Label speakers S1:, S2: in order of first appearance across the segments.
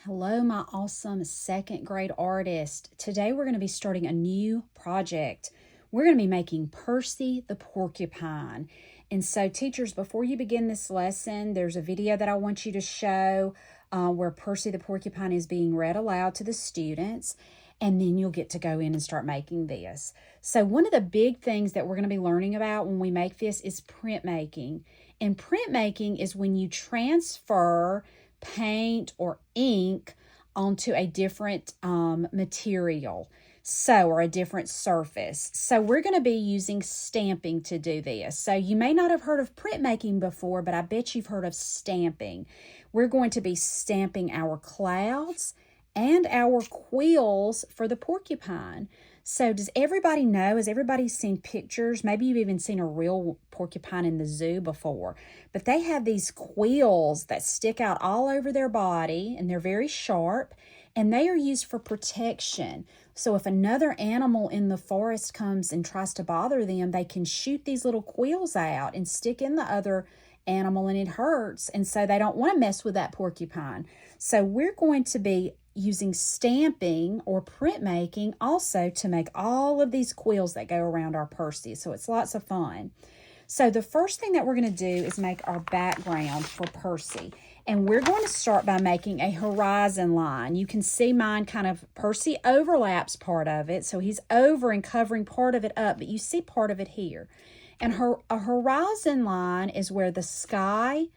S1: Hello, my awesome second grade artist. Today we're going to be starting a new project. We're going to be making Percy the Porcupine. And so teachers, before you begin this lesson, there's a video that I want you to show where Percy the Porcupine is being read aloud to the students. And then you'll get to go in and start making this. So one of the big things that we're going to be learning about when we make this is printmaking. And printmaking is when you transfer paint or ink onto a different material, or a different surface. So we're going to be using stamping to do this. So you may not have heard of printmaking before, but I bet you've heard of stamping. We're going to be stamping our clouds and our quills for the porcupine. So does everybody know? Has everybody seen pictures? Maybe you've even seen a real porcupine in the zoo before. But they have these quills that stick out all over their body, and they're very sharp, and they are used for protection. So if another animal in the forest comes and tries to bother them, they can shoot these little quills out and stick in the other animal, and it hurts. And so they don't want to mess with that porcupine. So we're going to be using stamping or printmaking also to make all of these quills that go around our Percy. So it's lots of fun. So the first thing that we're going to do is make our background for Percy. And we're going to start by making a horizon line. You can see mine Percy overlaps part of it. So he's over and covering part of it up, but you see part of it here. And a horizon line is where the sky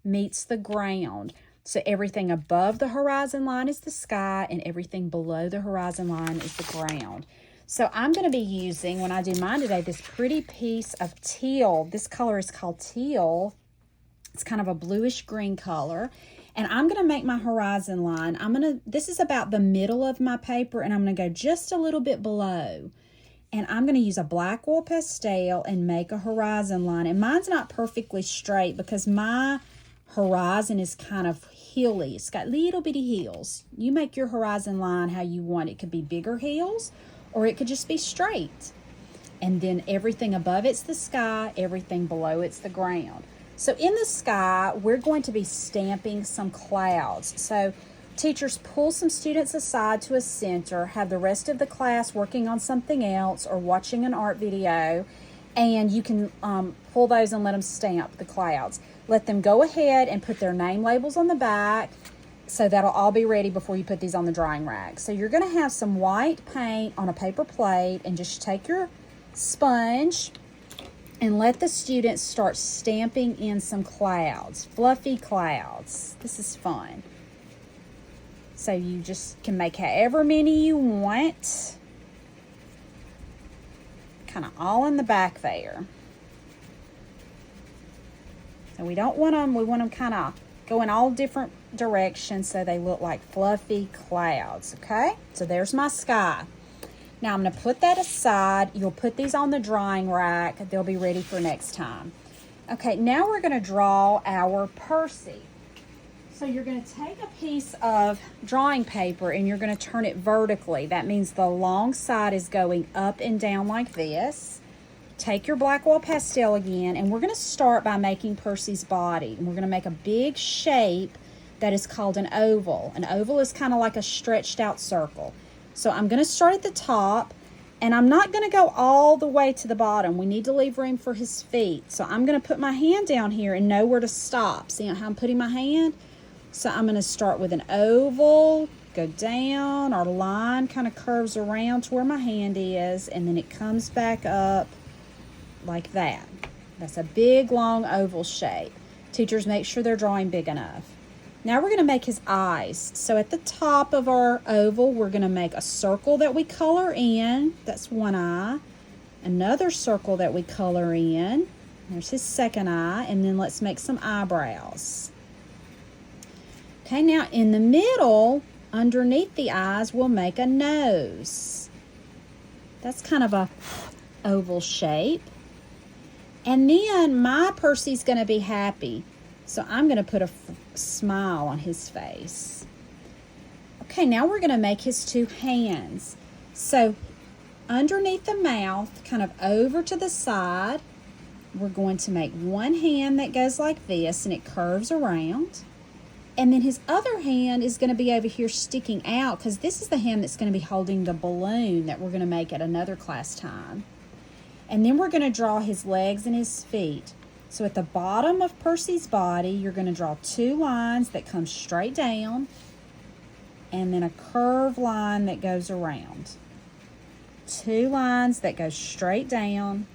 S1: meets the ground. So everything above the horizon line is the sky, and everything below the horizon line is the ground. So I'm going to be using, when I do mine today, this pretty piece of teal. This color is called teal. It's kind of a bluish green color. And I'm going to make my horizon line. This is about the middle of my paper, and I'm going to go just a little bit below. And I'm going to use a black wool pastel and make a horizon line. And mine's not perfectly straight because my horizon is kind of hilly. It's got little bitty hills. You make your horizon line how you want. It could be bigger hills, or it could just be straight. And then everything above it's the sky, everything below it's the ground. So in the sky, we're going to be stamping some clouds. So teachers, pull some students aside to a center, have the rest of the class working on something else or watching an art video, and you can pull those and let them stamp the clouds. Let them go ahead and put their name labels on the back, so that'll all be ready before you put these on the drying rack. So you're going to have some white paint on a paper plate, and just take your sponge and let the students start stamping in some clouds, fluffy clouds. This is fun. So you just can make however many you want, kind of all in the back there. So we don't want them, we want them kind of go in all different directions so they look like fluffy clouds, okay? So there's my sky. Now I'm going to put that aside. You'll put these on the drying rack. They'll be ready for next time. Okay, now we're going to draw our Percy. So you're going to take a piece of drawing paper and you're going to turn it vertically. That means the long side is going up and down like this. Take your black wool pastel again, and we're going to start by making Percy's body. And we're going to make a big shape that is called an oval. An oval is kind of like a stretched out circle. So I'm going to start at the top, and I'm not going to go all the way to the bottom. We need to leave room for his feet. So I'm going to put my hand down here and know where to stop. See how I'm putting my hand? So I'm going to start with an oval, go down. Our line kind of curves around to where my hand is, and then it comes back up like that. That's a big, long oval shape. Teachers, make sure they're drawing big enough. Now we're going to make his eyes. So at the top of our oval, we're going to make a circle that we color in. That's one eye. Another circle that we color in. There's his second eye. And then let's make some eyebrows. Okay, now in the middle, underneath the eyes, we'll make a nose. That's kind of a oval shape. And then my Percy's going to be happy. So I'm going to put a smile on his face. Okay, now we're going to make his two hands. So underneath the mouth, kind of over to the side, we're going to make one hand that goes like this, and it curves around. And then his other hand is going to be over here sticking out because this is the hand that's going to be holding the balloon that we're going to make at another class time. And then we're going to draw his legs and his feet. So at the bottom of Percy's body, you're going to draw 2 lines that come straight down and then a curved line that goes around. 2 lines that go straight down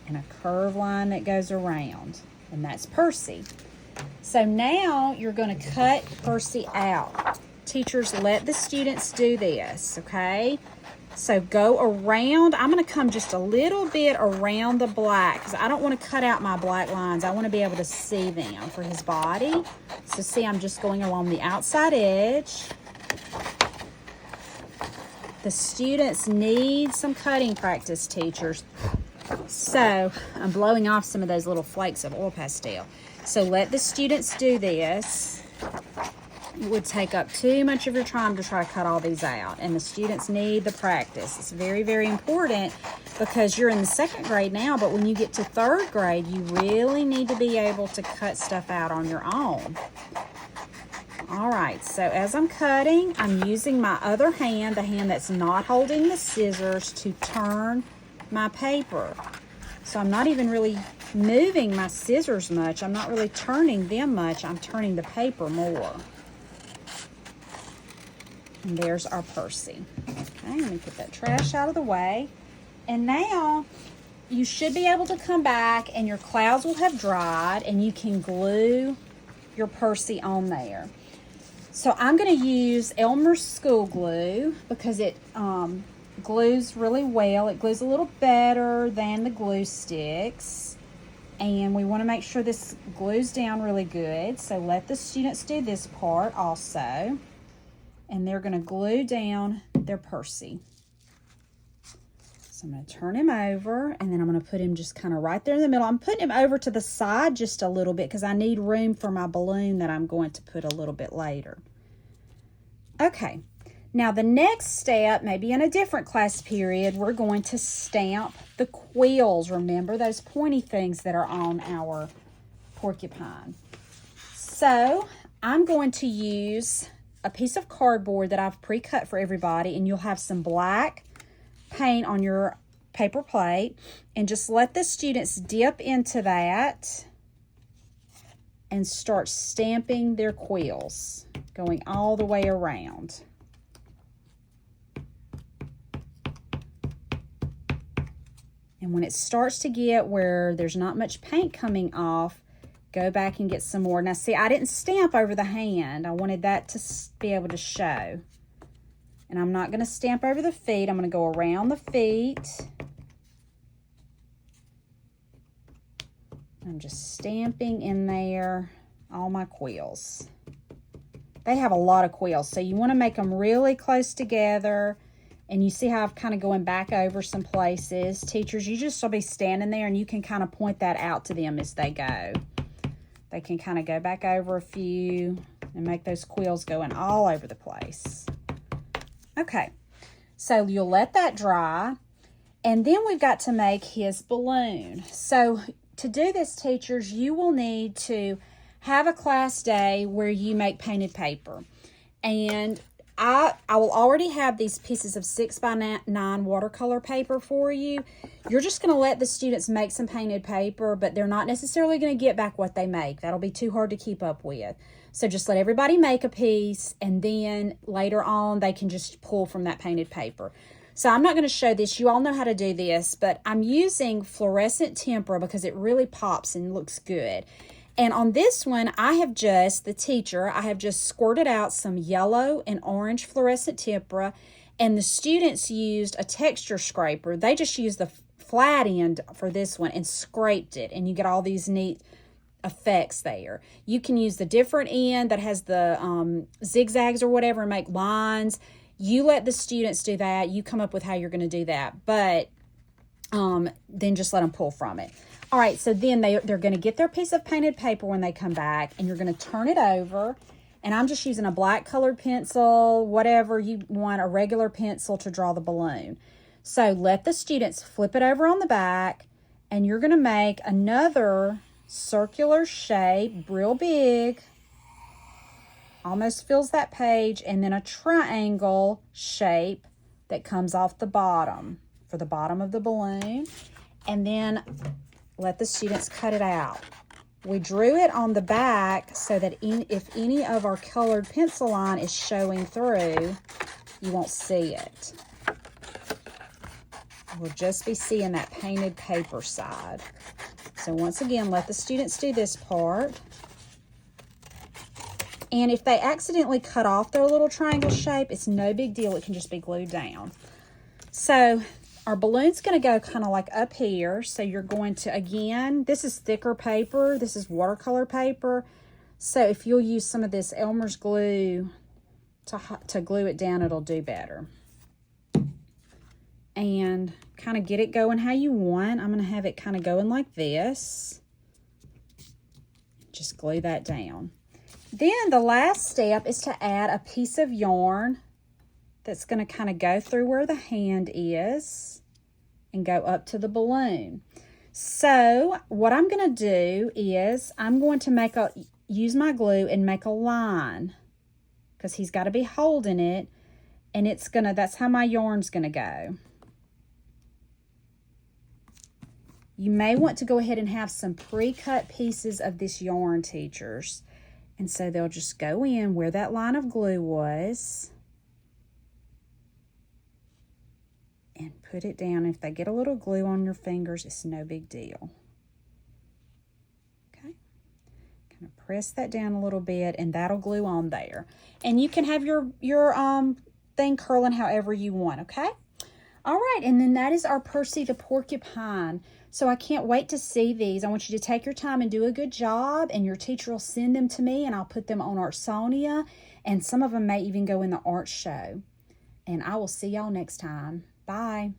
S1: and a curved line that goes around. And that's Percy. So now you're going to cut Percy out. Teachers, let the students do this, okay? So go around. I'm going to come just a little bit around the black because I don't want to cut out my black lines. I want to be able to see them for his body. So see, I'm just going along the outside edge. The students need some cutting practice, teachers. So I'm blowing off some of those little flakes of oil pastel. So let the students do this. It would take up too much of your time to try to cut all these out. And the students need the practice. It's very, very important because you're in the 2nd grade now, but when you get to 3rd grade, you really need to be able to cut stuff out on your own. All right, so as I'm cutting, I'm using my other hand, the hand that's not holding the scissors, to turn my paper. So I'm not even really moving my scissors much. I'm not really turning them much. I'm turning the paper more. And there's our Percy. Okay, let me put that trash out of the way. And now you should be able to come back and your clouds will have dried and you can glue your Percy on there. So I'm going to use Elmer's school glue because it glues really well. It glues a little better than the glue sticks. And we want to make sure this glues down really good. So let the students do this part also. And they're going to glue down their Percy. So I'm going to turn him over, and then I'm going to put him just kind of right there in the middle. I'm putting him over to the side just a little bit because I need room for my balloon that I'm going to put a little bit later. Okay, now the next step, maybe in a different class period, we're going to stamp the quills. Remember those pointy things that are on our porcupine. So I'm going to use a piece of cardboard that I've pre-cut for everybody, and you'll have some black paint on your paper plate, and just let the students dip into that and start stamping their quills, going all the way around. And when it starts to get where there's not much paint coming off, go back and get some more. Now see, I didn't stamp over the hand. I wanted that to be able to show. And I'm not going to stamp over the feet. I'm going to go around the feet. I'm just stamping in there all my quills. They have a lot of quills, so you want to make them really close together. And you see how I've kind of going back over some places. Teachers, you just will be standing there and you can kind of point that out to them as they go. They can kind of go back over a few and make those quills going all over the place. Okay, so you'll let that dry, and then we've got to make his balloon. So to do this, teachers, you will need to have a class day where you make painted paper. And I will already have these pieces of 6x9 watercolor paper for you. You're just going to let the students make some painted paper, but they're not necessarily going to get back what they make. That'll be too hard to keep up with. So just let everybody make a piece, and then later on they can just pull from that painted paper. So I'm not going to show this. You all know how to do this, but I'm using fluorescent tempera because it really pops and looks good. And on this one, I have just squirted out some yellow and orange fluorescent tempera, and the students used a texture scraper. They just used the flat end for this one and scraped it, and you get all these neat effects there. You can use the different end that has the zigzags or whatever and make lines. You let the students do that. You come up with how you're going to do that, but then just let them pull from it. All right, so then they're going to get their piece of painted paper when they come back, and you're going to turn it over. And I'm just using a black colored pencil, whatever you want, a regular pencil to draw the balloon. So let the students flip it over on the back, and you're going to make another circular shape, real big. almost fills that page, and then a triangle shape that comes off the bottom for the bottom of the balloon. And then let the students cut it out. We drew it on the back so that if any of our colored pencil line is showing through, you won't see it. We'll just be seeing that painted paper side. So once again, let the students do this part. And if they accidentally cut off their little triangle shape, it's no big deal. It can just be glued down. So our balloon's going to go kind of like up here. So you're going to, again, this is thicker paper. This is watercolor paper. So if you'll use some of this Elmer's glue to glue it down, it'll do better. And kind of get it going how you want. I'm going to have it kind of going like this. Just glue that down. Then the last step is to add a piece of yarn that's going to kind of go through where the hand is and go up to the balloon. So what I'm going to do is I'm going to use my glue and make a line, because he's got to be holding it, and that's how my yarn's going to go. You may want to go ahead and have some pre-cut pieces of this yarn, teachers. And so they'll just go in where that line of glue was and put it down. If they get a little glue on your fingers, it's no big deal. Okay. Kind of press that down a little bit, and that'll glue on there. And you can have your thing curling however you want, okay? All right, and then that is our Percy the Porcupine. So I can't wait to see these. I want you to take your time and do a good job, and your teacher will send them to me, and I'll put them on Artsonia, and some of them may even go in the art show. And I will see y'all next time. Bye.